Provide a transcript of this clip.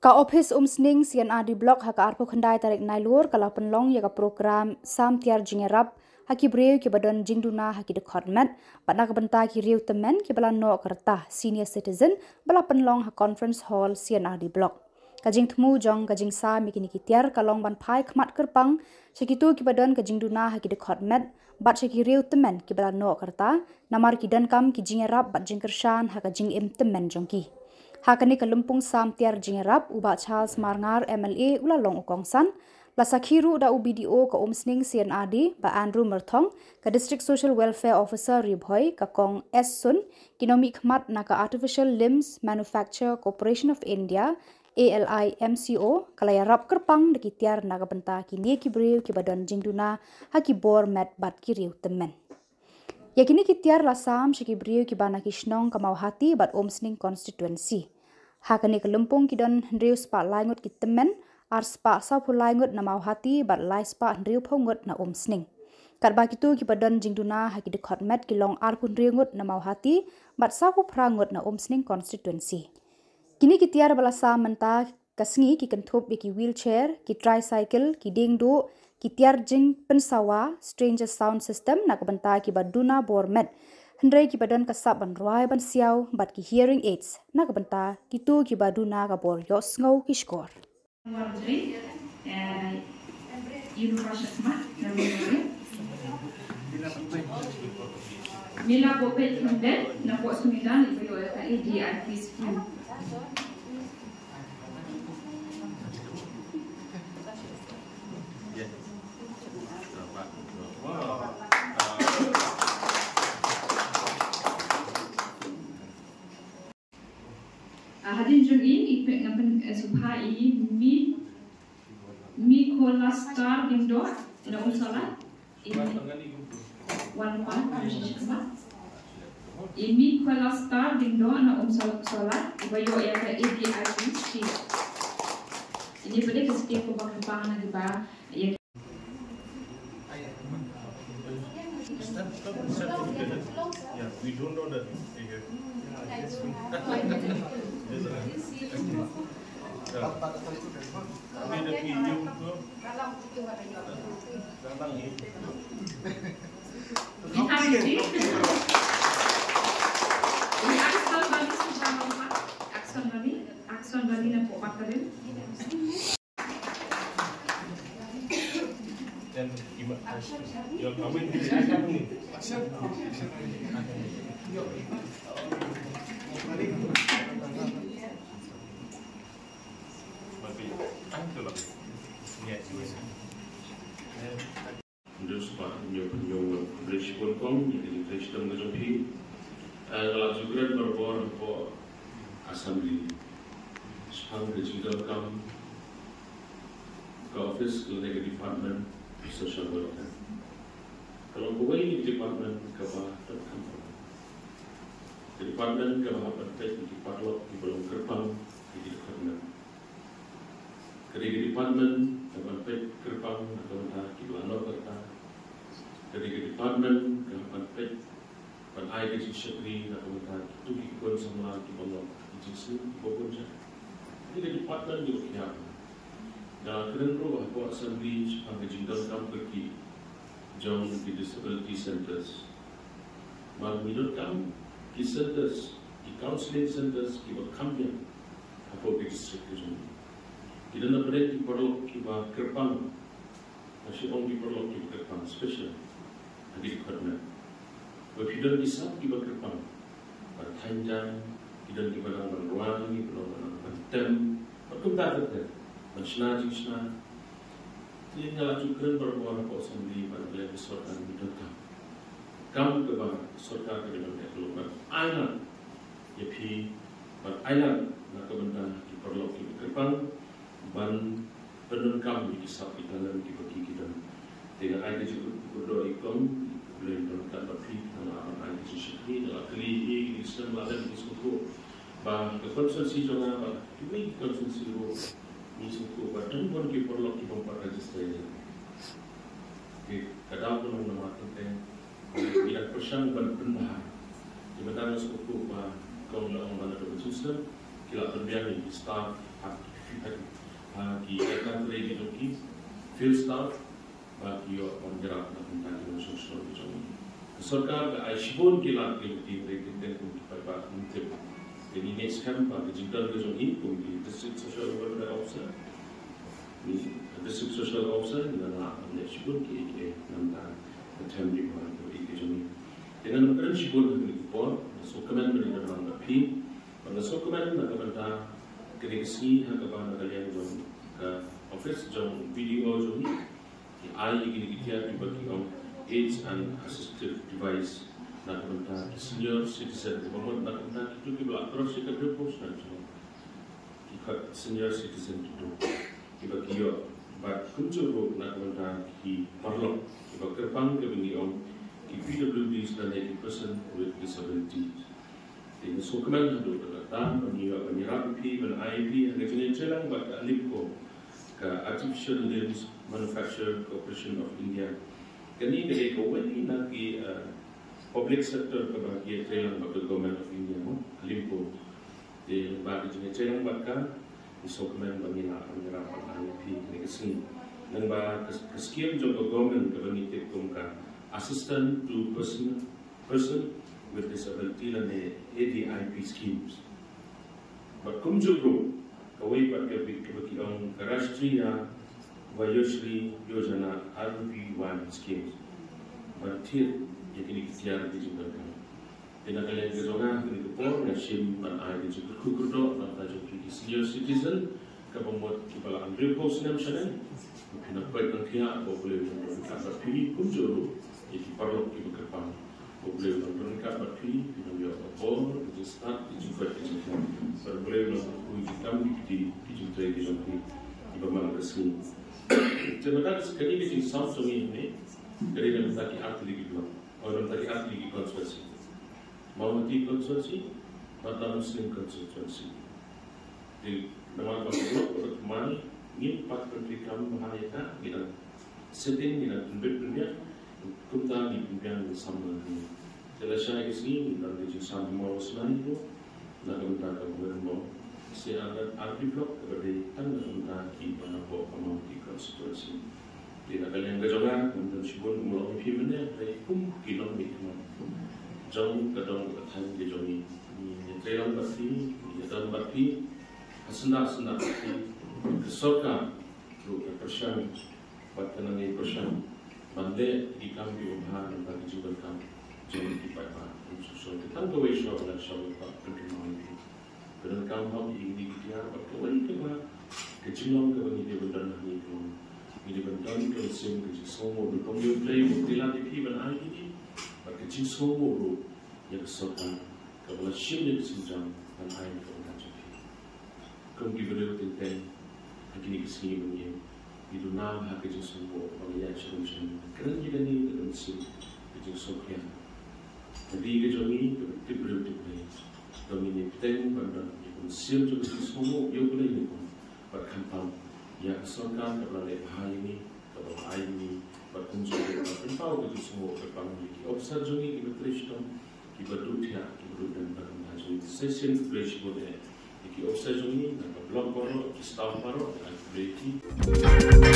Ka office sning CNR di blok haka arpo khandai tarik nailur kalau penlong ya ka program sam Tiar Iarap haki Riew ki badon jing Duna haki Dkhot met patna ka benta ki Riew Tymmen ki bala no kerta senior citizen bala penlong ha conference hall CNR di blok kajing temu jong kajing sa mikini ki Tiar kalong ban pai khmat kerpang sekitu ki badon kajing Duna haki Dkhot met bat seki Riew Tymmen ki bala no kerta namar ki dan kam ki Iarap bat jing kershan haka jing Tymmen jongki hakani ka lumpung sam Tiar Iarap uba Charles Marngar MLA ulalong ukongsan la sakhiru da UBDO ka omsning CNRD ba Andrew Merthong ka District Social Welfare Officer Riew ka kong S Sun kinomi khmat na ka Artificial Limbs Manufacture Corporation of India ALIMCO kala Iarap kerpang de ki Tiar na ka benta ki nie ki Riew ki badon jing Duna ha Khubor met bat ki Riew Tymmen yakini ki Tiar la sam shiki Riew ki bana ki Shillong ka Mauhati bat omsning constituency hakani ke lumpung kidon Riew spa laingut ki Tymmen ar spa sapu laingut na Mauhati bat lai spa Riew phongut na omsning kat ba kitu ki badon jing Duna ha ki Dkhot met ki long ar pun Riew na Mauhati bat sapu prangut na omsning constituency kini ki Tiar bala sa menta kasngi ki kenthop ki wheelchair ki tricycle ki dingdo ki Tiar jing pensawa stranger sound system na ka benta ki Duna bor met Hendrai ki badan kasap ban ruai ban siau bat ki hearing aids na kabenta kitu ki Duna ka bor yos ngau ki skor. Mila bopet kundet na po sumidan ibayo ka ADIP scheme. Hadin jong ini ipek ngapen supaya mi kola star dindo ina unsala ini one ini kola star dindo na unsala ibayo ya ka ADIP scheme ini pada keski ko bakang na diba ya yeah, we don't know that. Dan yang kami Terus Pak penyok berespon kong jadi Kristen menjadi kalau juga berbor for assembly sepang digital kam ke office ke department social welfare kalau kau ini department ke department ke di parlok di belum gerbang di department ke department ke gerbang atau di belakang kereta ke department ke ban ai ke sekretari atau tu di kon Samla di belakang di sini Khuborjylla di department di Tiar dan keren bahwa assembly sebagai jindal kam pergi jauh di disability centers mal minut kam di centers di counseling centers di berkamnya apa di district itu kita nak berada di perlu kita kerpang masih orang di perlu kita kerpang special di department berpindah di sab kita kerpang bertanjang kita di barang berruang di barang bertem berkembang terus Menshna jishna, ini adalah juga berbahaya apa sendiri pada wilayah sorkan bidangkam. Kam kebar sorkan ke dalam development island, yapi ber island nak kebentan di perlok di kerpang, ban penungkam di kisah kita dalam di bagi kita. Dengan air juga berdoa ikon, boleh menungkam berpi dalam air sesuatu dalam keli di Samla dan di Khubor. Bah konsumsi jangan bah, ini konsumsi ni suku badan pun kita perlu kita buat register ini. Kadang pun nama tentang bila persiang benar di mana suku bah kau nak orang ada berusaha kita berbiar di staff ki akan lagi joki field staff bagi yo Iarap na tentang sosial joki sarkar ga aishibon kila ke tim rekiten ku pa intip ini next camp bagi jingdal ke joki ku di district social welfare officer ni district social officer na aishibon ki tentang temporary one ke joki dengan aishibon ke Khubor sokaman beri dalam api pada sokaman na kamanta kini hakapan kalian jom ke office jom video jom ni ai gini Tiar bagi aids and assistive device na kamanta senior citizen pemot na kamanta itu kibla terus kita propose na jom kita senior citizen itu kita kio but kunjung na kamanta ki parlo kita kerpang ke bini ki PWDs dan 80% with disabilities. Ini sokaman hadu datang Iarap dan IIP yang jenis celang buat Alimco ke Artificial Limbs Manufacture Corporation of India. Kini dari kawan ini lagi public sector kebahagiaan celang buat Government of India Alimco. Di bagi jenis celang buat kan di sokaman bagi Iarap dan IIP ini kesini. Dan bagi kesekian juga government kebanyakan kumka assistant to person with disability and ADIP schemes. But kumjuro kawai pakai bagi orang Rashtriya Vayashri Yojana RV1 schemes. But Tiar jadi Tiar di juga kan. Dengan kalian kerana kini Khubor nashim dan ada juga Khuborjylla dan ada juga senior citizen kepembuat kepala Riew nam sana. Kena baik nanti apa boleh menurunkan tapi kumjuro jadi perlu kita kerpang. Boleh menurunkan batu, kita biar bor, kita start, kita buat kita. Boleh menurunkan hitam di kita di dalam di mana resmi. Sebenarnya sekali kita sound ini dari dalam tadi arti lagi dua, orang tadi arti lagi konsultasi. Mawati konsultasi, mata Muslim konsultasi. Di nama Khubor kemana ni empat pendidikan Meghalaya kita setting kita dunia kita di pimpinan Samla ini. Selesai kesini dan di Samla selain itu, nak minta kepada si anak arti blok kepada tanda minta Kiba bawa kamu di konstitusi. Tidak kalian kejongan dan sebelum mulai pimpinan dari kilometer jauh kadang katan di joni. Ini jalan berfi, jalan berfi, senang berfi. Kesokan, lu persiapan, batanan ini persiapan. Mande di kami ubah dan bagi juga kami jadi di Pipa susul kita tahu isu apa soal perkembangan ini. Kerana kami ini Tiar berkawin kita kecilong kami di benda ini di benda ini konsum kecil semua di kami play mutilan di Kiba dan ini berkecil semua ru yang kesokan kalau sini kesenjang dan air kau kami berdua tentang kini kesini begini. Itu nama hak itu semua orang yang solusi. Kerana kita ni dalam sim itu sokian. Jadi kita ni berarti kami ni penting pada sim juga semua yang boleh ni pun berkampang. Yang sokan kepada bahaya ini, kepada air ini, berkunjung kepada tahu itu semua berkampang. Observ jadi kita perlu kita duduk dan berkampang. Session perlu boleh. Ki observ jadi, nak blog baru, staff baru, dan berarti.